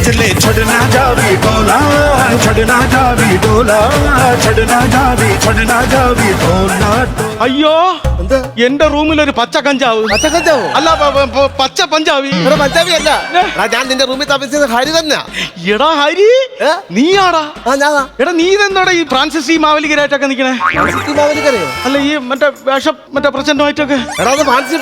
चले छोड़ना जावी डोला छोड़ना जावी डोला छोड़ना जावी डोला അയ്യോ എന്റെ റൂമിൽ ഒരു പച്ച കഞ്ചാവ് അല്ല പച്ച പഞ്ചാബി പഞ്ചാബി അല്ല ഞാൻ നിന്റെ റൂമിൽ താമസിക്കുന്ന ഹരി തന്നെ. എടാ ഹരി നീയാടാ? എടാ നീ ഇതെന്താടാ ഈ ഫ്രാൻസിസ് ഈ മാവലികരായിട്ടൊക്കെ നിക്കണേ? അല്ല ഈ മറ്റേ പ്രസിഡന്റുമായിട്ടൊക്കെ ഫാൻസി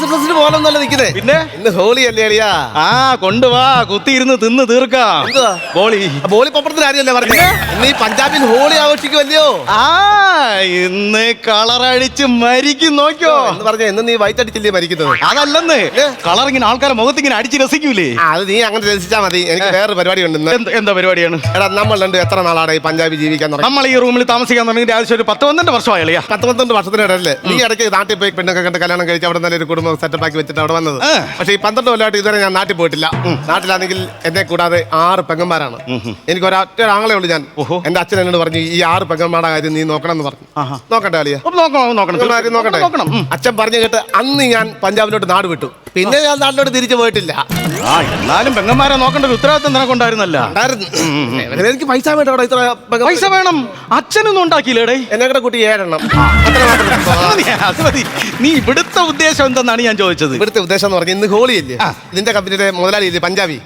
ഡ്രസ് പോലൊന്നല്ല നിക്കുന്നേ. പിന്നെ ഇന്ന് ഹോളി അല്ലേ അളിയാ? ആ കൊണ്ടുവാ കുത്തിയിരുന്ന് തിന്ന് തീർക്കാം. ബോളി പപ്പടത്തിന് കാര്യമല്ലേ പറഞ്ഞേ? ഇന്ന് ഈ പഞ്ചാബിൽ ഹോളി ആഘോഷിക്കുമല്ലയോ? ആ ഇന്ന് കളറടിച്ച് മരിക്കും നോക്കിയോ എന്ന് പറഞ്ഞ എന്ന് നീ വൈറ്റ് അടിച്ചില്ലേ മരിക്കുന്നത്? അതല്ലെന്ന് കളർ ഇങ്ങനെ ആൾക്കാരെ മുഖത്തിങ്ങനെ അടിച്ച് രസിക്കൂലേ? അത് നീ അങ്ങനെ രസിച്ചാ മതി. എനിക്ക് വേറൊരു പരിപാടി ഉണ്ട്. എന്താ പരിപാടിയാണ്? എടാ നമ്മൾ രണ്ട് എത്ര നാളാണ് ഈ പഞ്ചാബി ജീവിക്കാൻ തുടങ്ങി? നമ്മൾ ഈ റൂമിൽ താമസിക്കാൻ തുടങ്ങി ആവശ്യം ഒരു 10-12 വർഷമായില്ലേ? 12 വർഷത്തിനിടല്ലേ നീ ഇടയ്ക്ക് നാട്ടിൽ പോയി പെണ്ണൊക്കെ കണ്ട് കല്യാണം കഴിച്ച് അവിടെ നല്ലൊരു കുടുംബം സെറ്റപ്പ് ആക്കി വെച്ചിട്ട് അവിടെ വന്നത്. പക്ഷേ ഈ 12 കൊല്ലമായിട്ട് ഇതുവരെ ഞാൻ നാട്ടിൽ പോയിട്ടില്ല. നാട്ടിലാണെങ്കിൽ എന്നെ കൂടാതെ 6 പെങ്ങന്മാരാണ്. എനിക്ക് ഒരൊറ്റ ആങ്ങളെ ഉള്ളൂ ഞാൻ. എന്റെ അച്ഛൻ എന്നോട് പറഞ്ഞു ഈ 6 പെങ്ങന്മാരുടെ കാര്യം നീ നോക്കണം എന്ന് പറഞ്ഞു. നോക്കട്ടെ അളിയാ? നോക്കട്ടെ. അച്ഛൻ പറഞ്ഞു കേട്ട് അന്ന് ഞാൻ പഞ്ചാബിലോട്ട് നാട് വിട്ടു. പിന്നെ ഞാൻ നാട്ടിലോട്ട് തിരിച്ചു പോയിട്ടില്ല. എന്നാലും പെങ്ങന്മാരെ നോക്കേണ്ട ഒരു ഉത്തരവാദിത്വം നിനക്കുണ്ടായിരുന്നല്ല? എനിക്ക് പൈസ വേണ്ട. ഇത്ര പൈസ വേണം. അച്ഛനൊന്നും ഉണ്ടാക്കിയില്ലേടേ? എന്നെ കൂടെ കൂട്ടി 7 നീ ഇവിടുത്തെ ഉദ്ദേശം എന്തെന്നാണ് ഞാൻ ചോദിച്ചത്. ഇവിടുത്തെ ഉദ്ദേശം എന്ന് പറഞ്ഞാൽ ഇന്ന് ഹോളി അല്ലേ? ഇതിന്റെ കമ്പനിയുടെ മുതലാളി ഇല്ലേ പഞ്ചാബി?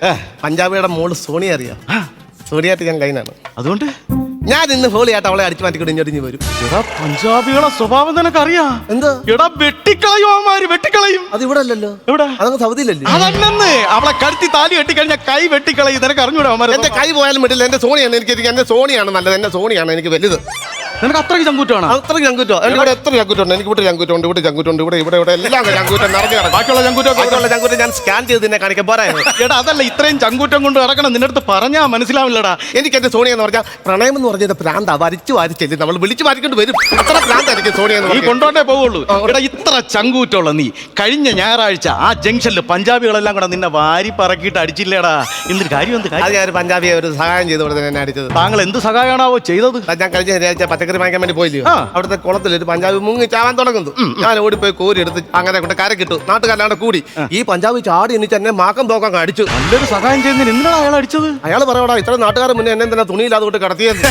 പഞ്ചാബിയുടെ മോള് സോണിയ അറിയാം? സോണിയായിട്ട് ഞാൻ കൈനാണ്. അതുകൊണ്ട് ഞാൻ ഇന്ന് ഹോളി ആയിട്ട് അവളെ അടിച്ചു മാറ്റിക്കൊണ്ട് ഇഞ്ഞൊടിഞ്ഞ് വരും. എടാ പഞ്ചാബികളെ സ്വഭാവം നിനക്കറിയാം? എന്താ? എടാ വെട്ടിക്കളയും അവന്മാര്, വെട്ടിക്കളയും. അത് ഇവിടെ അല്ലല്ലോ. എവിടെ? അതങ്ങ് സൗദിയിലല്ലേ? അതല്ലെന്ന് അവളെ കഴുത്തി താലി കെട്ടിക്കഴിഞ്ഞാൽ കൈ വെട്ടിക്കളയും. നിനക്ക് അറിഞ്ഞൂടാ അവന്മാര്? എന്റെ കൈ പോയാലും വിടില്ല. എന്റെ സോണിയാണ് എനിക്ക്. എന്റെ സോണിയാണ് നല്ലത്. എന്റെ സോണിയാണ് എനിക്ക് വലുത്. നിനക്ക് അത്രയ്ക്ക് ചങ്കൂറ്റാണ്? അത്രയ്ക്ക് ചങ്കൂറ്റോ? ഇവിടെ എത്ര ചങ്കൂറ്റുണ്ട്? എനിക്ക് ഇവിടെ ചങ്കൂറ്റുണ്ട്, ഇവിടെ ചങ്കൂറ്റുണ്ട്, ഇവിടെ എല്ലാം ചങ്കൂറ്റം നിറഞ്ഞു. ബാക്കിയുള്ള ചങ്കൂറ്റം ഞാൻ സ്കാൻ ചെയ്ത് നിന്നെ കാണിക്കാൻ പോരായിരുന്നു. എടാ അതല്ല, ഇത്രയും ചങ്കൂറ്റം കൊണ്ട് നടക്കണം. നിന്റെ അടുത്ത് പറഞ്ഞാ മനസ്സിലാവില്ലടാ. എനിക്ക് എന്റെ സോണിയ എന്ന് പറഞ്ഞാൽ പ്രണയം എന്ന് പറഞ്ഞത് പ്രാന്ത വരിച്ചു വാരിച്ചെല്ലി നമ്മൾ വിളിച്ചു മാറ്റിക്കൊണ്ട് വരും. അത്ര പ്രാന്തായിരിക്കും സോണിയ. നീ കൊണ്ടോട്ടേ പോവുള്ളൂ. എടാ ഇത്ര ചങ്കൂറ്റുള്ള നീ കഴിഞ്ഞ ഞായറാഴ്ച ആ ജംഗ്ഷനിൽ പഞ്ചാബികളെല്ലാം കൂടെ നിന്നെ വാരി പറക്കിയിട്ട് അടിച്ചില്ലേടാ? എന്തൊരു കാര്യം? എന്ത് കാര്യം? ഞാൻ പഞ്ചാബിയെ ഒരു സഹായം ചെയ്തോടെ എന്നെ അടിച്ചത്. താങ്കൾ എന്ത് സഹായമാണാവോ ചെയ്തത്? ഞാൻ കഴിഞ്ഞ ശനിയാഴ്ച പച്ചക്കറി വാങ്ങിക്കാൻ വേണ്ടി പോയില്ലയോ? അവിടുത്തെ കുളത്തിൽ ഒരു പഞ്ചാബി മുങ്ങി ചാവാൻ തുടങ്ങുന്നു. ഞാൻ ഓടിപ്പോയി കോരി എടുത്ത് അങ്ങനെ കൊണ്ട് കരക്കിട്ടു. നാട്ടുകാരാണ്ട് കൂടി ഈ പഞ്ചാബി ചാടി എന്നിട്ട് എന്നെ മാക്കം പോക്കാൻ അടിച്ചു. നല്ലൊരു സഹായം ചെയ്യുന്നതിന് എന്തിനാണ് അയാൾ അടിച്ചത്? അയാൾ പറയടാ ഇത്ര നാട്ടുകാർ മുന്നേ എന്നെ തന്നെ തുണിയില്ലാതെ കൊണ്ട് കടത്തിയത്.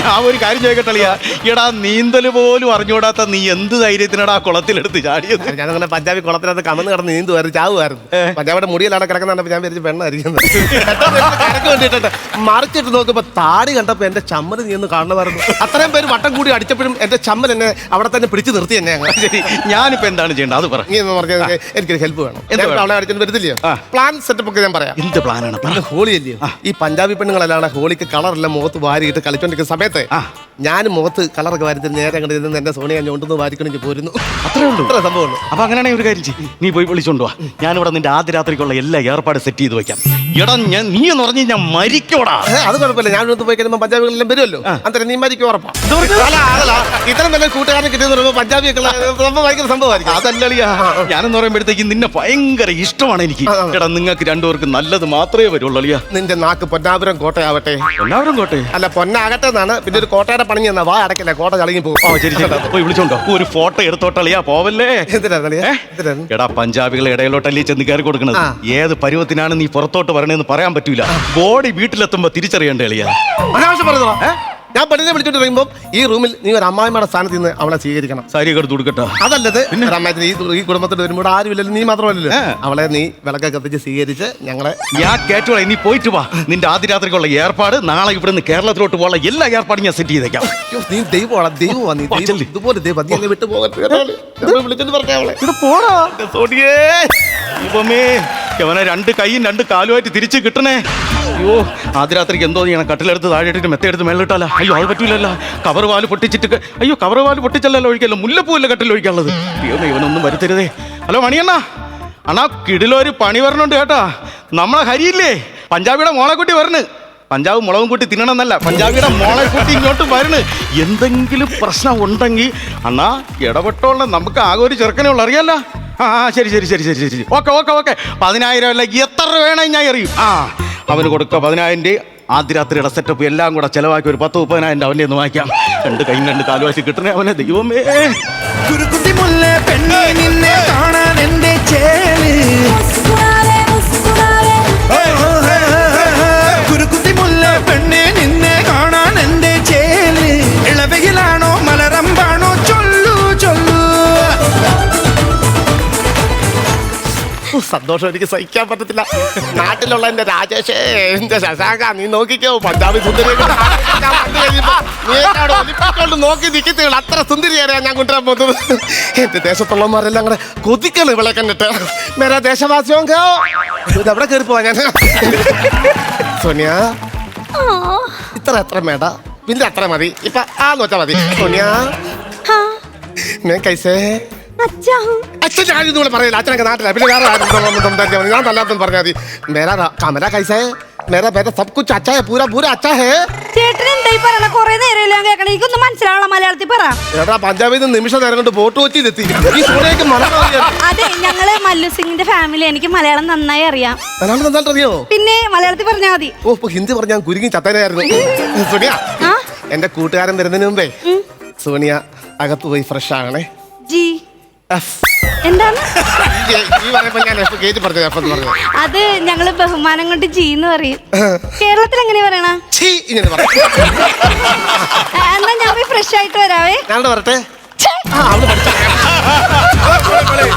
ഞാൻ ഒരു കാര്യം ചോദിക്കട്ടളിയാ, എടാ നീന്തല് പോലും അറിഞ്ഞുകൂടാത്ത നീ എന്ത് ധൈര്യത്തിനടാ കുളത്തിലെടുത്ത് ചാടിയത്? ഞാനങ്ങനെ പഞ്ചാബി കുളത്തിനകത്ത് കമന്ന് കിടന്ന് നീന്തുമായിരുന്നു, ചാവുമായിരുന്നു. പഞ്ചാബിയുടെ മുടിയിലാണ് കിടക്കുന്നതാണ് ഞാൻ വിചാരിച്ചു പെണ്ണായിരിക്കുന്നത്. മറിച്ചിട്ട് നോക്കുമ്പോ താടി കണ്ടപ്പോ എന്റെ ചമ്മല് നീ ഒന്ന് കാണുമായിരുന്നു. അത്രയും പേര് വട്ടം കൂടി അടിച്ചപ്പോഴും എന്റെ ചമ്മൽ എന്നെ അവിടെ തന്നെ പിടിച്ചു നിർത്തി എന്നെ. ശരി, ഞാനിപ്പോ എന്താണ് ചെയ്യേണ്ടത് അത് പറ. നീ എന്ന് പറഞ്ഞാൽ എനിക്കൊരു ഹെൽപ്പ് വേണം. അവളെ അടിച്ചിട്ട് വരുത്തില്ലയോ? പ്ലാൻ സെറ്റപ്പ് ഒക്കെ ഞാൻ പറയാം. എന്ത് പ്ലാനാണ്? ഹോളി അല്ലയോ? ഈ പഞ്ചാബി പെണ്ണുങ്ങളെല്ലാം ഹോളിക്ക് കളറെല്ലാം മുഖത്ത് വാരിയിട്ട് കളിച്ചോണ്ടിരിക്കുന്ന സമയത്ത് ഞാൻ മുഖത്ത് കളറൊക്കെ വാരി നേരെ കണ്ട് ഇരുന്ന് എന്റെ സോണിയ ഞോണ്ടെന്ന് വാരിക്കണിച്ച് പോരുന്നു. അത്രേ ഉള്ളൂ. അത്ര സംഭവമുള്ളൂ. അപ്പൊ അങ്ങനെയാണെങ്കിൽ ഒരു കാര്യം ചെയ്യും, നീ പോയി വിളിച്ചോണ്ട് വാ. ഞാനിവിടെ നിന്റെ ആദ്യ രാത്രിക്കുള്ള എല്ലാ ഏർപ്പാട് സെറ്റ് ചെയ്ത് വെക്കാം. എടാ നീ എന്ന് പറഞ്ഞു ഞാൻ മരിക്കോടാ. അത് കുഴപ്പമില്ല. ഞാൻ ഇവിടുന്ന് പോയി കഴിയുമ്പോൾ പഞ്ചാബികളെല്ലാം വരുമല്ലോ. അന്നേരം നീ മരിക്കും ഉറപ്പാ. ഇത്ര നല്ല കൂട്ടുകാരനെ കിട്ടിയെന്ന് പറയുമ്പോൾ പഞ്ചാബിയൊക്കെ ഭയങ്കര സംഭവമായിരിക്കും. അതല്ലളിയാ, ഞാനെന്ന് പറയുമ്പോഴത്തേക്ക് നിന്നെ ഭയങ്കര ഇഷ്ടമാണ് എനിക്ക്. എടാ നിങ്ങൾക്ക് രണ്ടുപേർക്ക് നല്ലത് മാത്രമേ വരുള്ളൂ അളിയാ. നിന്റെ നാക്ക് പൊന്നാപുരം കോട്ടയാവട്ടെ. പൊന്നാപുരം കോട്ടെ അല്ല പൊന്നാകട്ടെ എന്നാണ്. പിന്നെ ഒരു കോട്ടയുടെ പണി എന്നാ വാ അടക്കില്ല, കോട്ട ചളങ്ങി പോകും. ശരി ശരി, പോയി വിളിച്ചോണ്ടോ. ഒരു ഫോട്ടോ എടുത്തോട്ടളിയാ, പോവല്ലേ. എടാ പഞ്ചാബികളെ ഇടയിലോട്ടല്ലേ ചെന്ന് കയറി കൊടുക്കണത്. ഏത് പരുവത്തിനാണ് നീ പുറത്തോട്ട് വരണേന്ന് പറയാൻ പറ്റൂല. ബോഡി വീട്ടിലെത്തുമ്പോ തിരിച്ചറിയണ്ടേ അളിയാ. അനാവശ്യം പറഞ്ഞോ. ഞാൻ പെണ്ണിനെ വിളിച്ചോണ്ട് പറയുമ്പോൾ ഈ റൂമിൽ നീ ഒരു അമ്മായിമ്മയുടെ സ്ഥാനത്ത് നിന്ന് അവളെ സ്വീകരിക്കണം. സാരി എടുത്ത് കൊടുക്കട്ടോ. അതല്ലത് അമ്മായത്തിന് ഈ കുടുംബത്തിൽ വരുമ്പോൾ ആരുമില്ലല്ലോ, നീ മാത്രമല്ലല്ലോ. അവളെ നീ വിളക്കെ കത്തിച്ച് സ്വീകരിച്ച് ഞങ്ങളെ ഞാൻ കേട്ടോളെ. നീ പോയിട്ട് വാ. നിന്റെ ആദ്യ രാത്രിക്കുള്ള ഏർപ്പാട് നാളെ ഇവിടുന്ന് കേരളത്തിലോട്ട് പോകാനുള്ള എല്ലാ ഏർപ്പാടും ഞാൻ സെറ്റ് ചെയ്തേക്കാം. നീ ദൈവമാണ്, ദൈവമാണ് നീ. ഇതുപോലെ ദൈവം നീ എന്നെ വിട്ടു പോകട്ടെ. വിളിച്ചോണ്ട് പറഞ്ഞ അവളെ ഇത് പോടാ. ദൈവമേ, അവനെ 2 കൈയും 2 കാലുമായിട്ട് തിരിച്ച് കിട്ടണേ. അയ്യോ ആദ്യ രാത്രിക്ക് എന്തോ ചെയ്യണം? കട്ടിലെടുത്ത് താഴെ ഇട്ടിട്ട് മെത്തയെടുത്ത് മേളിട്ടാല. അയ്യോ അത് പറ്റൂലല്ല. കവർ വാല് പൊട്ടിച്ചിട്ട് അയ്യോ കവർ വാല് പൊട്ടിച്ചല്ലോ ഒഴിക്കല്ലോ, മുല്ലപ്പൂല്ല കട്ടിൽ ഒഴിക്കാനുള്ളത്. അയ്യോ ഇവനൊന്നും വരുത്തരുതേ. ഹലോ മണിയണ്ണ, അണ്ണാ കിടിലൊരു പണി വരണുണ്ട് കേട്ടാ. നമ്മളെ ഹരിയില്ലേ പഞ്ചാബിയുടെ മോളെ കുട്ടി വരണ്. പഞ്ചാബ് മുളകും കൂട്ടി തിന്നണമെന്നല്ല, പഞ്ചാബിയുടെ മോളെ കൂട്ടി ഇങ്ങോട്ട് വരണ്. എന്തെങ്കിലും പ്രശ്നം ഉണ്ടെങ്കിൽ അണ്ണാ ഇടപെട്ടോളെ. നമുക്ക് ആകെ ഒരു ചെറുക്കനെ ഉള്ളു, അറിയാലോ. ശരി ശരി ശരി ശരി ശരി ഓക്കെ ഓക്കെ ഓക്കെ. 10,000 അല്ല എത്ര വേണേ ഞാൻ അറിയും. അവന് കൊടുക്കുക 10,000. ആദ്യ രാത്രിയുടെ സെറ്റപ്പ് എല്ലാം കൂടെ ചെലവാക്കി ഒരു 10-30,000 അവൻ്റെ ഒന്ന് വാങ്ങിക്കാം. 2 കൈയും 2 കാലുവാശി കിട്ടണേ അവനെ. ദൈവമേ കുറുകുട്ടി മുല്ല പെണ്ണെ നിന്നെ കാണാൻ എന്റെ ചേല് സന്തോഷം എനിക്ക് സഹിക്കാൻ പറ്റത്തില്ല. നാട്ടിലുള്ള എന്റെ രാജേഷേ, എന്റെ ശശാങ്ക, നീ നോക്കിക്കോ, പഞ്ചാബി സുന്ദരിയൊക്കെ ഞാൻ വന്നു കഴിയുമ്പോ നീ എന്നോട് ഒലിപ്പിക്കൊണ്ട് നോക്കി നിൽക്കത്തുള്ളൂ. അത്ര സുന്ദരിയാണ് ഞാൻ കൊണ്ടുവരാൻ പോകുന്നത്. എന്റെ ദേശത്തുള്ളവന്മാരെല്ലാം കൂടെ കൊതിക്കണം ഇവളെ കണ്ടിട്ട്. മേരാ ദേശവാസിയോങ്കോ ഇതെവിടെ കയറി പോവാ ഞാൻ. സോനിയ, എത്ര വേണ്ട, പിന്നെ അത്ര മതി. ഇപ്പൊ ആന്ന് വെച്ചാ മതി. സോനിയ, ഞാൻ കൈസേ അച്ഛൻ ഞാനിത് കൂടെ പറയില്ല. അച്ഛനൊക്കെ നാട്ടില, പിന്നെ വേറെ ആരും സംസാരിച്ചാൽ മതി. ഞാൻ നല്ലാത്തൊന്നും പറഞ്ഞാൽ മതി. മേരാ കമര കൈസേ, മേരാ ബേട്ട സബ് കുച്ച് അച്ഛാ ഹേ, പൂരാ പൂരാ അച്ഛാ ഹേ. ചേട്ടൻ എന്തായി പറയണ? കൊറേ നേരം കേൾക്കണം, എനിക്കൊന്നും മനസ്സിലാവണം. മലയാളത്തിൽ പറ. ഏട്ടാ, പഞ്ചാബിൽ നിന്ന് നിമിഷം നേരം കൊണ്ട് ബോട്ട് കൊച്ചിയിലെത്തി. ഈ സൂര്യക്ക് അതെ, ഞങ്ങള് മല്ലു സിംഗിന്റെ ഫാമിലി. എനിക്ക് മലയാളം നന്നായി അറിയാം. മലയാളം നന്നായിട്ട് അറിയോ? പിന്നെ മലയാളത്തിൽ പറഞ്ഞാൽ മതി. ഓ, ഹിന്ദി പറഞ്ഞാൽ ഞാൻ കുരുങ്ങി ചത്തനായിരുന്നു. സോനിയ, എന്റെ കൂട്ടുകാരൻ വരുന്നതിന് മുമ്പേ സോനിയ അകത്ത് പോയി ഫ്രഷ് ആകണേ. ജി എന്താണ് അത്? ഞങ്ങള് ബഹുമാനം കൊണ്ട് ജീന്ന് പറയും. കേരളത്തിൽ എങ്ങനെ പറയണ? എന്നാ ഞാൻ പോയി ഫ്രഷ് ആയിട്ട് വരാവേ. ഞാൻ വരട്ടെ.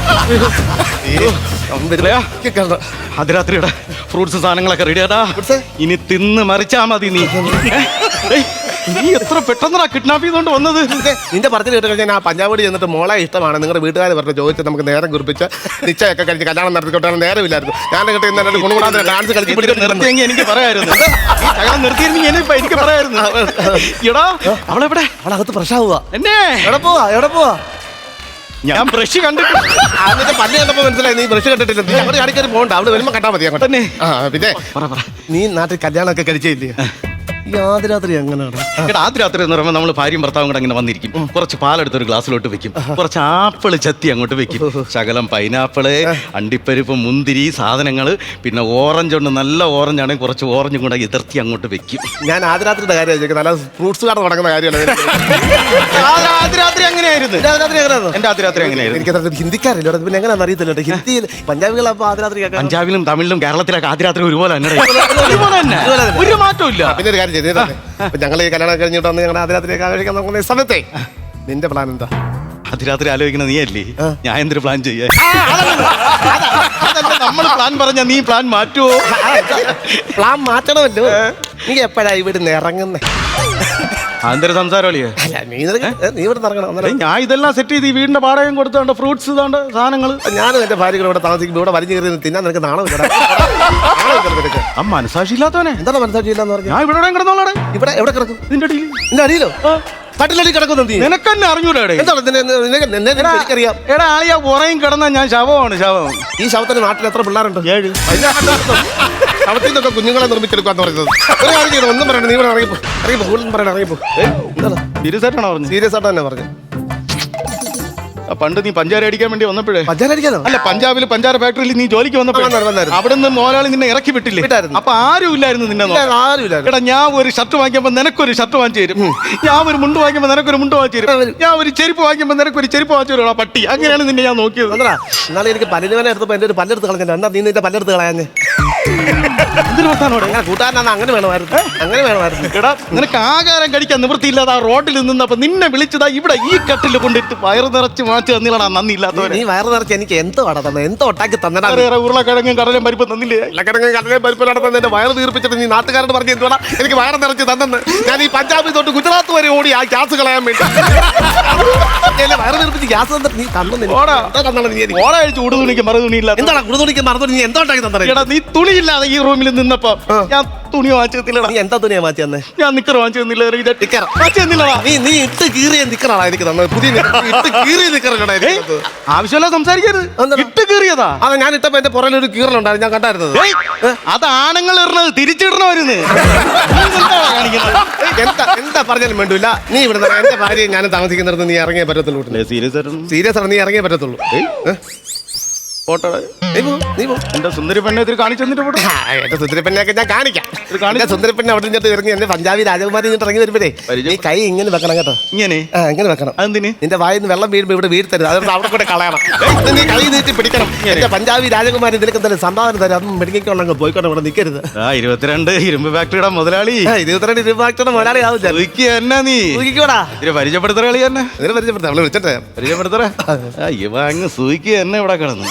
അതിരാത്രിയുടെ ഫ്രൂട്ട്സ് സാധനങ്ങളൊക്കെ റെഡിയാടാ. ഇനി തിന്ന് മറിച്ചാ മതി. നീ എത്ര പെട്ടെന്നാ കിഡ്നാപ്പ് ചെയ്തോണ്ട് വന്നത്? നിന്റെ പറഞ്ഞു കേട്ട് കഴിഞ്ഞാൽ ഞാൻ പഞ്ചാബോടി ചെന്നിട്ട് മോളെ ഇഷ്ടമാണ്, നിങ്ങളുടെ വീട്ടുകാർ പറഞ്ഞു ചോദിച്ച് നമുക്ക് നേരം കുറിപ്പിച്ച് നിശ്ചയൊക്കെ കഴിച്ച് കല്യാണം നടത്തിക്കൊണ്ടാണ് നേരമില്ലായിരുന്നു. ഞാൻ കേട്ട് ഇന്നലെ ഗുണകൂടാതെ ഡാൻസ് കളിച്ച് നിർത്തിയെങ്കിൽ എനിക്ക് പറയായിരുന്നു. നിർത്തിയിരുന്നെങ്കിൽ എനിക്ക് പറയായിരുന്നു. എടാ, അവളെവിടെ? അവളകത്ത് പ്രശ്നമാവുക. എന്നെ എവിടെ പോവാ? ഞാൻ ബ്രഷ് കണ്ടിട്ട് അതിന്റെ പല്ല് കണ്ടപ്പോ മനസ്സിലായി നീ ബ്രഷ് കണ്ടിട്ടില്ല. നീ അവിടെ അടിക്കാനും പോകണ്ട, അവിടെ വരുമ്പോ കണ്ടാ മതി അങ്ങോട്ട്. പിന്നെ നീ നാട്ടിൽ കല്യാണമൊക്കെ കഴിച്ചില്ലേ? ആദ്യരാത്രി എങ്ങനെയാണ്? ആദ്യരാത്രി എന്ന് പറയുമ്പോൾ നമ്മൾ ഭാര്യയും ഭർത്താവും കൂടെ അങ്ങനെ വന്നിരിക്കും. കുറച്ച് പാലെടുത്ത് ഒരു ഗ്ലാസ്സിലോട്ട് വെക്കും, കുറച്ച് ആപ്പിള് ചത്തി അങ്ങോട്ട് വെക്കും, ശകലം പൈനാപ്പിള്, അണ്ടിപ്പരിപ്പ്, മുന്തിരി സാധനങ്ങൾ, പിന്നെ ഓറഞ്ച് ഉണ്ട്. നല്ല ഓറഞ്ച് ആണെങ്കിൽ കുറച്ച് ഓറഞ്ചും കൂടെ എതിർത്തി അങ്ങോട്ട് വെക്കും. ഞാൻ ആദ്യരാത്രിയുടെ കാര്യം നല്ല ഫ്രൂട്ട്സ് കാർഡ് തുടങ്ങുന്ന കാര്യമാണ്. ആദ്യരാത്രി അങ്ങനെയായിരുന്നു. എന്റെ ആദ്യരാത്രി അങ്ങനെയായിരുന്നു. എനിക്ക് ഹിന്ദിക്കാരില്ല, പിന്നെ എങ്ങനെയാണെന്ന് അറിയത്തില്ല. ഹിന്ദിയിൽ പഞ്ചാബികളപ്പോ ആദ്യരാത്രി പഞ്ചാബിലും തമിഴിലും കേരളത്തിലൊക്കെ ആദ്യരാത്രി ഒരുപോലെ തന്നെ, ഒരു മാറ്റവും ഇല്ല. പിന്നെ ഒരു കാര്യം ഞങ്ങൾ ഈ കല്യാണം കഴിഞ്ഞിട്ട് വന്ന് ഞങ്ങൾ ആദ്യരാത്രിയൊക്കെ ആലോചിക്കാൻ നോക്കുന്ന സമയത്തെ നിന്റെ പ്ലാൻ എന്താ? അതിരാത്രി ആലോചിക്കണ നീ അല്ലേ, ഞാൻ എന്തൊരു പ്ലാൻ ചെയ്യാൻ? നമ്മൾ പ്ലാൻ പറഞ്ഞ നീ പ്ലാൻ മാറ്റുമോ? പ്ലാൻ മാറ്റണമല്ലോ. നീ എപ്പോഴാ ഇവിടുന്ന് ഇറങ്ങുന്നേ? അതൊരു സംസാരമല്ലേ? നീ ഇവിടുന്ന് ഇറങ്ങണം. ഞാൻ ഇതെല്ലാം സെറ്റ് ചെയ്ത് ഈ വീടിന്റെ പാടകം കൊടുത്തോണ്ട് ഫ്രൂട്ട്സ് ഇതാണ്ട് സാധനങ്ങൾ. ഞാനും എന്റെ ഭാര്യകൾ ഇവിടെ താമസിക്കുമ്പോൾ ഇവിടെ വലിഞ്ഞു കയറി തിന്നാൻ നിനക്ക് നാളെ ആ മനസാക്ഷി ഇല്ലാത്തവനെ. എന്താണ് മനസാക്ഷി ഇല്ലാന്ന് പറഞ്ഞു? ഞാൻ ഇവിടെ കിടന്നോളാടെ. ഇവിടെ എവിടെ കിടക്കും? നിന്റെ അടിയിൽ. നിന്റെ അടിയിലോ? കട്ടിലടി കിടക്കുന്നു. നിനക്കെന്നെ അറിഞ്ഞൂടെ? എന്താണ്? എടാ ആളിയാ പുറയും കിടന്ന ഞാൻ ശവമാണ്, ശവം. ഈ ശവത്തിന് നാട്ടിൽ എത്ര പിള്ളേരുണ്ട്? 7. ശവത്തിൽ നിന്നൊക്കെ കുഞ്ഞുങ്ങളെ നിർമ്മിച്ചെടുക്കാന്ന് പറയുന്നത്. ഒരു കാര്യം ചെയ്യണം, ഒന്നും പറയണം. നീ ഇവിടെ അറിയിപ്പോ കൂടുതലും പറയണം. അറിയിപ്പോ സീരിയസ് ആയിട്ടാണോ പറഞ്ഞു? സീരിയസ് ആയിട്ട് തന്നെ പറഞ്ഞു. പണ്ട് നീ പഞ്ചാര അടിക്കാൻ വേണ്ടി വന്നപ്പോഴേ, പഞ്ചാര അടിക്കാനോ? അല്ല, പഞ്ചാബിൽ പഞ്ചാര ഫാക്ടറിയിൽ നീ ജോലിക്ക് വന്നപ്പോൾ അവിടെ നിന്ന് മോലാളി നിന്നെ ഇറക്കി വിട്ടില്ലേ? അപ്പൊ ആരും ഇല്ലായിരുന്നു നിന്നെ. എടാ, ഞാൻ ഒരു ഷർട്ട് വാങ്ങിയപ്പോ നിനക്കൊരു ഷർട്ട് വാങ്ങിച്ചു തരും, ഞാൻ ഒരു മുണ്ട് വാങ്ങിയപ്പോ നിനക്കൊരു മുണ്ട് വാങ്ങിച്ചു തരും, ഞാൻ ഒരു ചെരുപ്പ് വാങ്ങിയപ്പോ നിനക്കൊരു ചെരുപ്പ് വാങ്ങിച്ചു തരും. പട്ടി. അങ്ങനെയാണ് നിന്നെ ഞാൻ നോക്കിയത്. എന്നാലും എനിക്ക് പല്ലിനുവേന എടുത്തപ്പോ എന്റെ ഒരു പല്ലെടുത്ത് കളഞ്ഞില്ല. എന്നാ നീ നിന്റെ പല്ലെടുത്ത് കളയാഞ്ഞ് കൂട്ടുകാരനാണ്. അങ്ങനെ വേണമായിരുന്നു, അങ്ങനെ വേണമായിരുന്നു. എടാ, നിനക്ക് ആഹാരം കഴിക്കാൻ നിവൃത്തിയില്ലാതെ ആ റോഡിൽ നിന്നപ്പോ നിന്നെ വിളിച്ചതാ ഇവിടെ ഈ കട്ടിൽ കൊണ്ടിട്ട് വയറ് നിറച്ച് മാറ്റി തന്നില്ലടാ. നന്ദി ഇല്ലാത്തവരെ. നീ വയറ് നിറച്ച് എനിക്ക് എന്തോ അട തന്നെ, എന്തോ ഒട്ടാക്കി തന്നടാ. ഉരുളക്കിഴങ്ങും കടലും പരിപ്പ് തന്നില്ലേ? ഉരുളക്കിഴങ്ങും കടലും പരിപ്പ് നടത്തുന്ന എന്റെ വയറ് തീർപ്പിച്ചിട്ട് നീ നാട്ടുകാരോട് പറഞ്ഞ് എന്തുവാ എനിക്ക് വയറ് നിറച്ച് തന്നെന്ന്. ഞാൻ ഈ പഞ്ചാബിൽ തൊട്ട് ഗുജറാത്ത് വരെ ഓടി ആ ഗ്യാസ് കളയാൻ വേണ്ടി. വയറ് തീർപ്പിച്ച് ഗ്യാസ് തന്നിട്ട് നീ തന്നു. ഓടാഴ്ച ഉടുതുണിക്ക് മറുതുണിയില്ല. എന്താണ് ഉടുതുണിക്ക് മറുതുണി? നീ എന്തോ ഉണ്ടാക്കി തന്നെ? എടാ, നീ തുണിയില്ലാതെ ഈ റൂമിൽ നിന്നപ്പോ ഞാൻ തുണി വാങ്ങിച്ചു തന്നില്ലടാ. നീ എന്താ തുണിയാ മാറ്റി തന്നെ? ഞാൻ നിക്കർ വാങ്ങിച്ചു തന്നില്ല. നീ ഇട്ട് കീറിയ നിക്കറാണ് എനിക്ക് തന്നത്. പുതിയ ഇട്ട് കീറിയ നിക്കറാണ്. ആവശ്യമല്ല സംസാരിക്കരുത്. ഇട്ട് കീറിയതാ. അതാ ഞാൻ ഇട്ടപ്പോ എന്റെ പുറകിൽ ഒരു കീറലുണ്ടായിരുന്നു, ഞാൻ കണ്ടായിരുന്നത്. അത് ആണുങ്ങൾ ഇടണത് തിരിച്ചിടണമായിരുന്നു. എന്താ പറഞ്ഞാലും വേണ്ടൂല. നീ ഇവിടെ എന്റെ ഭാര്യയും ഞാനും താമസിക്കുന്നിടത്ത് നീ ഇറങ്ങിയേ പറ്റത്തുള്ളൂ. സീരിയസ് ആണ്, നീ ഇറങ്ങിയേ പറ്റത്തുള്ളൂ. എന്റെ സുന്ദരി പെണ്ണെ കാണിച്ചു തന്നിട്ട് പോട്ടെ. എന്റെ സുന്ദരി പെണ്ണൊക്കെ ഞാൻ കാണിക്കാം. സുന്ദരി പെണ്ണെ അവിടെ നിന്നിട്ട് ഇറങ്ങി എന്റെ പഞ്ചാബി രാജകുമാരി ഇറങ്ങി വരുമ്പോഴേ നീ കൈ ഇങ്ങനെ വെക്കണം കേട്ടോ. ഇങ്ങനെ ഇങ്ങനെ വെക്കണം. അതെന്തിന്? നിന്റെ വായിന്ന് വെള്ളം വീഴുമ്പോ ഇവിടെ വീഴ്ത്തരുത്. അതുകൊണ്ട് അവിടെ കൂടെ കളയണം. നീ കൈ നീട്ടി പിടിക്കണം. എന്റെ പഞ്ചാബി രാജകുമാരി നിനക്ക് എന്തായാലും സംഭാവന തരാം. അതൊന്നും മെഡിക്കൽ പോയിക്കൊണ്ട് ഇവിടെ നിൽക്കരുത്. 22 ഇരുമ്പ് ഫാക്ടറിയുടെ മുതലാളി. 22 ഇരുമ്പ് ഫാക്ടറിയുടെ മുതലാളി ആവും. നീ പരിചയപ്പെടുത്തറ കളി തന്നെ. പരിചയപ്പെടുത്താം. അവളെ വിളിച്ചിട്ടേ പരിചയപ്പെടുത്തറ. ഇവ അങ്ങ് സൂയിക്ക് തന്നെ ഇവിടെ കിടന്നു.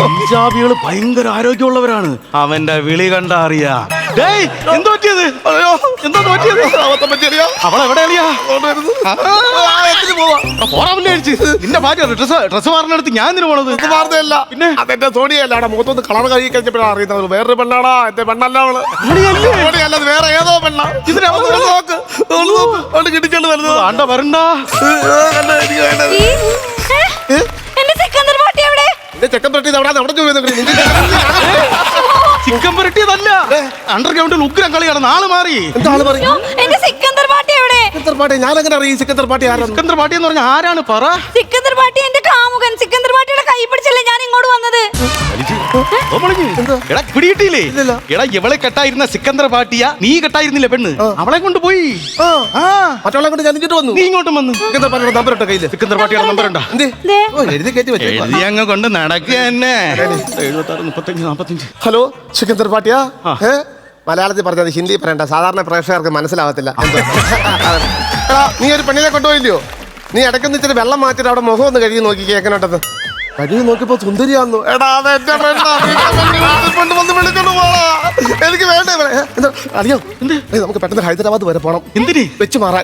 പഞ്ചാബികള് ഭയങ്കര ആരോഗ്യമുള്ളവരാണ്. അവന്റെ വിളി കണ്ട അറിയാ. ഡേയ്, എന്തോ പറ്റിയത്? എന്തോ പറ്റിയത്? അവളെവിടെയാ? നിന്റെ ഭാര്യ ഡ്രസ് മാറുന്നിടത്ത് ഞാൻ എന്തിനു പോണത്? മാറുന്നതല്ല, പിന്നെ അതെന്റെ സോണിയല്ല. അവിടെ മുഖത്തൊന്ന് കളർ കഴുകി കഴിഞ്ഞപ്പോഴാണ് അറിയുന്നത് വേറൊരു പെണ്ണാടാ. എന്റെ പെണ്ണല്ല അവള്. സോണിയല്ല, വേറെ ഏതോ പെണ്ണ. നോക്ക് കിട്ടിച്ചോണ്ട് വരുന്നത് ആണ്ട വരണ്ട. എന്റെ സിക്കന്ദർ പാട്ടി എവിടെ? എന്റെ ചെക്കൻ പറ്റി അവിടെ ചോദിച്ചു. ചിക്കൻ പുരട്ടിയതല്ല, അണ്ടർഗ്രൗണ്ടിൽ ഉഗ്രം കളിയാണ്. നാള് മാറി. എന്താള് പറയും? എന്റെ സിക്കന്ദർ പാട്ടി എവിടെ? സിക്കന്ദർ പാട്ടി ഞാൻ എങ്ങനെ അറിയും? സിക്കന്ദർ പാട്ടി ആരാണ്? സിക്കന്ദർ പാട്ടി എന്ന് പറഞ്ഞാൽ ആരാണ്? പറ. സിക്കന്ദർ പാട്ടി എന്റെ കാമുകൻ. സിക്കന്ദർ പാട്ടിയുടെ കൈ പിടിച്ചല്ലേ ഞാൻ ഇങ്ങോട്ട് വന്നത്. എടാ പിടിയിട്ടില്ലേ? ഇല്ലല്ലോ. എടാ ഇവളെ കെട്ടായിരുന്ന സിക്കന്ദർ പാട്ടിയാ, നീ കെട്ടായിരുന്നില്ല പെണ്ണ്. അവളെ കൊണ്ട് പോയി. മറ്റുള്ള കൊണ്ട് ഞാൻ ഇങ്ങോട്ട് വന്നു. നീ ഇങ്ങോട്ടും വന്നു. സിക്കന്ദർ പാട്ടിയുടെ നമ്പർ ഇട്ട കയ്യില്. സിക്കന്ദർ പാട്ടിയുടെ നമ്പർ ഉണ്ടാ? ദേ. എഴുതി കയറ്റി വെച്ചേ. എഴുതി അങ്ങ് കൊണ്ട് നടക്കുക തന്നെ. 76 35 45. ഹലോ, സിക്കന്ദർ പാട്ടിയാ? മലയാളത്തിൽ പറഞ്ഞത് ഹിന്ദി പറയണ്ട, സാധാരണ പ്രേക്ഷകർക്ക് മനസ്സിലാവത്തില്ല. നീ ഒരു പെണ്ണിനെ കൊണ്ടുപോയില്ലയോ? നീ ഇടയ്ക്കൊന്ന് ഇച്ചിരി വെള്ളം മാറ്റിട്ട് അവിടെ മുഖം ഒന്ന് കഴുകി നോക്കി കേൾക്കണോട്ടത്. കഴുകി നോക്കിയപ്പോ സുന്ദരിയാന്നു. എടാ എനിക്ക് വേണ്ടേ അറിയോ? നമുക്ക് പെട്ടെന്ന് ഹൈദരാബാദ് വരെ പോണം. എന്തിന്? വെച്ച് മാറാൻ.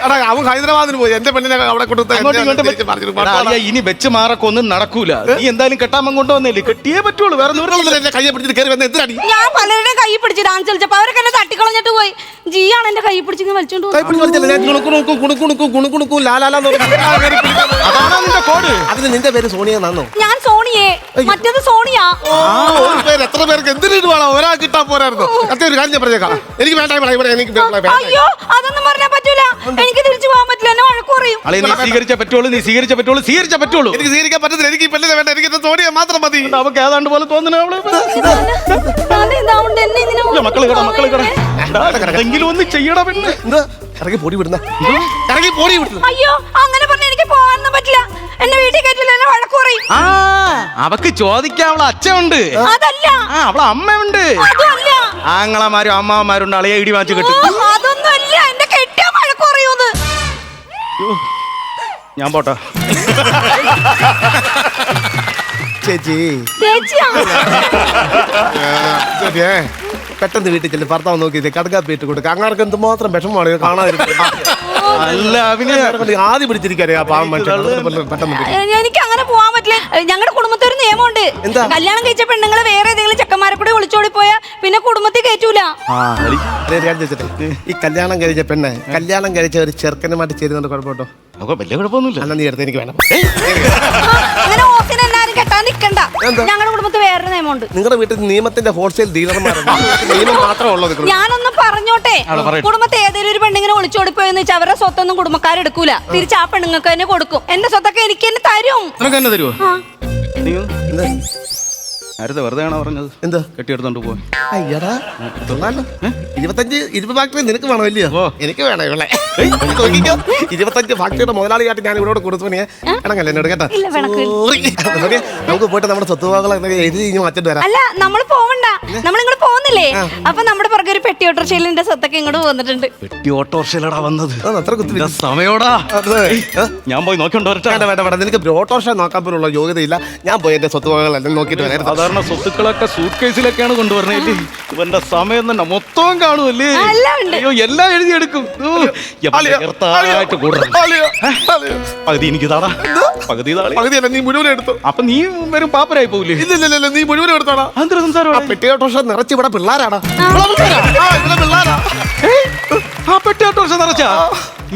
എടാ അവൻ ഹൈദരാബാദിന് പോയി. എന്റെ പെണ്ണിനെ അവിടെ കൊടുത്ത് ഇനി വെച്ച് മാറക്കൊന്നും നടക്കൂല. നീ എന്തായാലും കെട്ടാമം കൊണ്ടുവന്നില്ലേ? കെട്ടിയേ പറ്റുള്ളൂ. വേറെ എന്റെ കയ്യെ പിടിച്ചിട്ട് കയറി വന്ന എന്തിനാടി? ഞാൻ പലരുടെ കൈ പിടിച്ച് ഡാൻസ് കളിച്ചപ്പോ അവരൊക്കെ എന്നെ തട്ടിക്കളഞ്ഞിട്ട് പോയി. ജിയാണ് എന്റെ കൈ പിടിച്ചിങ്ങനെ വലിച്ചോണ്ട് അതിന് നിന്റെ പേര് സോണിയ എന്നാണോ? ഞാൻ സോണിയെ, മറ്റേത് സോണിയാ. എത്ര പേർക്ക് എന്തിനു വേണം? ഒരാൾ കിട്ടാൻ പോരായിരുന്നു. ഒരു കാര്യം പറഞ്ഞേക്കാം, എനിക്ക് വേണ്ട. അയ്യോ, അതൊന്നും പറഞ്ഞാൽ പറ്റൂല. എനിക്ക് തിരിച്ചു പോകാൻ പറ്റില്ല. എന്നെ വഴക്ക് പറയും. നീ സ്വീകരിച്ച പറ്റുള്ളൂ. നീ സ്വീകരിച്ച പറ്റുള്ളൂ. എനിക്ക് സ്വീകരിക്കാൻ പറ്റത്തില്ല. എനിക്ക് പെണ്ണിനെ വേണ്ട. എനിക്ക് സോണിയ മാത്രം മതി. അവക്ക് ഏതാണ്ട് പോലെ തോന്നുന്നു. എന്തെങ്കിലും ഒന്ന് ചെയ്യണ പെണ്ണ്. ഇറങ്ങി പൊടി വിടുന്ന. ഇറങ്ങി പൊടി വിടുന്നു. അയ്യോ, അങ്ങനെ പറഞ്ഞ എനിക്ക് പോകാനൊന്നും പറ്റില്ല. എന്നെ വീട്ടിൽ കയറ്റില്ല. എന്നെ വഴക്ക് പറയും. അവക്ക് ചോദിക്കാൻ അവളെ അച്ഛനുണ്ട്. അതല്ല, അവളെ അമ്മയുണ്ട്. അതല്ല, ആങ്ങളമാരും അമ്മാവന്മാരുണ്ട്. അളയെ ഇടി വാങ്ങിച്ചു കിട്ടും. അതൊന്നും അല്ല. എന്റെ കെട്ടിയ വഴക്ക് പറയൂന്ന്. ഞാൻ പോട്ടാ. ചേച്ചി ചേച്ചിയാ? പെട്ടെന്ന് വീട്ടിൽ ചെല്ലും. ഭർത്താവ് നോക്കിയിട്ട് കടക്കാപ്പി ഇട്ട് കൊടുക്കുക. അങ്ങാർക്ക് എന്തുമാത്രം വിഷമമാണ് കാണാതിരിക്കും. അല്ല, അവന് ആദ്യം പിടിച്ചിരിക്കാരെ ആ പാവം പെട്ടെന്ന്. എനിക്ക് അങ്ങനെ പോവാൻ പറ്റില്ല. ഞങ്ങളുടെ കുടുംബത്തിൽ ഒരു നിയമമുണ്ട്. കല്യാണം കഴിച്ച പെണ്ണുങ്ങളെ വേറെ ഏതെങ്കിലും ചെക്കന്മാരെ കൂടെ ഒളിച്ചോടി പോയാ പിന്നെ കുടുംബത്തിൽ കയറ്റൂല. ഈ കല്യാണം കഴിച്ച പെണ്ണ് കല്യാണം കഴിച്ച ഒരു ചെറുക്കനുമായിട്ട് ചേരുന്നുണ്ട്. കുഴപ്പമിട്ടോ? വലിയ കുഴപ്പമൊന്നുമില്ല. അല്ല, നീ എടുത്ത് എനിക്ക് വേണം. അങ്ങനെ ഓസിനെ എല്ലാരും കെട്ടാൻ നിക്കണ്ട. ഞങ്ങളുടെ കുടുംബത്തിൽ വേറൊരു നിയമമുണ്ട്. നിങ്ങളുടെ വീട്ടിൽ നിയമത്തിന്റെ ഹോൾസെയിൽ ഡീലർമാരാണ്. നിയമം മാത്രമേ ഉള്ളത്. ഞാനൊന്ന് പറഞ്ഞോട്ടെ. കുടുംബത്തെ ഏതെങ്കിലും ഒരു പെണ്ണിങ്ങനെ ഒളിച്ചോടിപ്പോയെന്ന് വെച്ചാൽ അവരുടെ സ്വത്തൊന്നും കുടുംബക്കാരെടുക്കൂല. തിരിച്ച് ആ പെണ്ണുങ്ങൾക്ക് തന്നെ കൊടുക്കും. എന്റെ സ്വത്തൊക്കെ എനിക്ക് തന്നെ തരും. നിനക്ക് തന്നെ തരുമോ? നേരത്തെ വെറുതെ ആണോ പറഞ്ഞത്? എന്താ കെട്ടിയെടുത്തോണ്ട് പോയി? അയ്യടാ, 25 ഫാക്ടറി നിനക്ക് വേണം ഇല്ലയോ? എനിക്ക് വേണം ഇവളെ. 25 ഫാക്ടറിയുടെ മുതലാളിയായിട്ട് ഞാൻ ഇവിടെ കൊടുത്തു. ഇടങ്ങല്ലേ എന്നോട് കേട്ടോ. നമുക്ക് പോയിട്ട് നമ്മുടെ സ്വത്തുവകകൾ എഴുതി മാറ്റിട്ട് വരാം. അല്ല, നമ്മൾ പോവണ്ട. നമ്മൾ ഇങ്ങോട്ട് പോകുന്നില്ലേ? അപ്പൊ നമ്മുടെ പുറകെ ഒരു പെട്ടി ഓട്ടോറിക്ഷയിൽ എന്റെ സ്വത്തൊക്കെ ഇങ്ങോട്ട് വന്നിട്ടുണ്ട്. പെട്ടി ഓട്ടോറിക്ഷയിലടാ വന്നത്. അത്ര കുത്തി സമയോടാ. ഞാൻ പോയി നോക്കിണ്ടോ? വേണ്ട, നിനക്ക് ഓട്ടോറിക്ഷ നോക്കാൻ പോലുള്ള യോഗ്യതയില്ല. ഞാൻ പോയി എന്റെ സ്വത്തുവകകളെല്ലാം നോക്കിയിട്ട് വരാം. സാധാരണ സ്വത്തുക്കളൊക്കെ സൂട്ട് കേസിലൊക്കെയാണ് കൊണ്ടുവരണേ. ഇവന്റെ സമയം തന്നെ മൊത്തം കാണുമല്ലേ? അയ്യോ, എല്ലാം എഴുതിയെടുക്കും. പകുതി എനിക്ക് താടാ. പകുതിയല്ല, നീ മുഴുവൻ എടുത്തു. അപ്പൊ നീ വരും പാപ്പരായി പോകില്ലേ? ഇല്ല, നീ മുഴുവൻ എടുത്തോടാ. അന്തര സംസാരം. പെട്ടി ഓട്ടോറിക്ഷ നിറച്ച് ഇവിടെ പിള്ളേരാടാ. ആ പെട്ടി ഓട്ടോറിക്ഷ നിറച്ചാ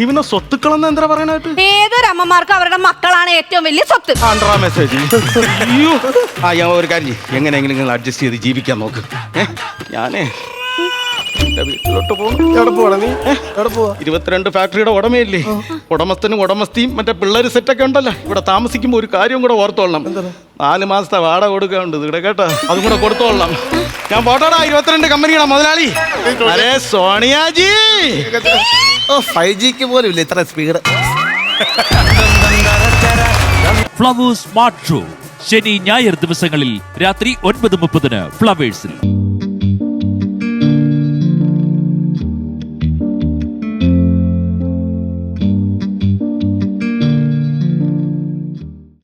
ഇവനെ സ്വത്തുക്കളെന്ന് എന്താ പറയാനായിട്ട്? ഏതൊരു അമ്മമാർക്ക് അവരുടെ മക്കളാണ് ഏറ്റവും വലിയ സ്വത്ത്. മെസ്സേജ്. അയ്യോ, ഞാൻ ഒരു കാര്യം എങ്ങനെയെങ്കിലും നിങ്ങൾ അഡ്ജസ്റ്റ് ചെയ്ത് ജീവിക്കാൻ നോക്ക്. ഞാനേ വീട്ടിലോട്ട് പോകും. 22 ഫാക്ടറിയുടെ ഉടമയല്ലേ? ഉടമസ്ഥനും ഉടമസ്ഥയും മറ്റേ പിള്ളേര് സെറ്റൊക്കെ ഉണ്ടല്ലോ. ഇവിടെ താമസിക്കുമ്പോ ഒരു കാര്യം കൂടെ ഓർത്തോളണം. 4 മാസത്തെ വാടക കൊടുക്കാറുണ്ട് ഇവിടെ കേട്ടോ. അതും കൂടെ കൊടുത്തോളണം. ഞാൻ പോട്ടാടാ. 22 കമ്പനിയുടെ മുതലാളി. അരേ സോണിയാജി. 5Gക്ക് പോലും ഇല്ല ഇത്ര സ്പീഡ്. ഫ്ലവേഴ്സ് സ്മാർട്ട് ഷോ ശനി ഞായർ ദിവസങ്ങളിൽ രാത്രി 9:30 ഫ്ലവേഴ്സിൽ.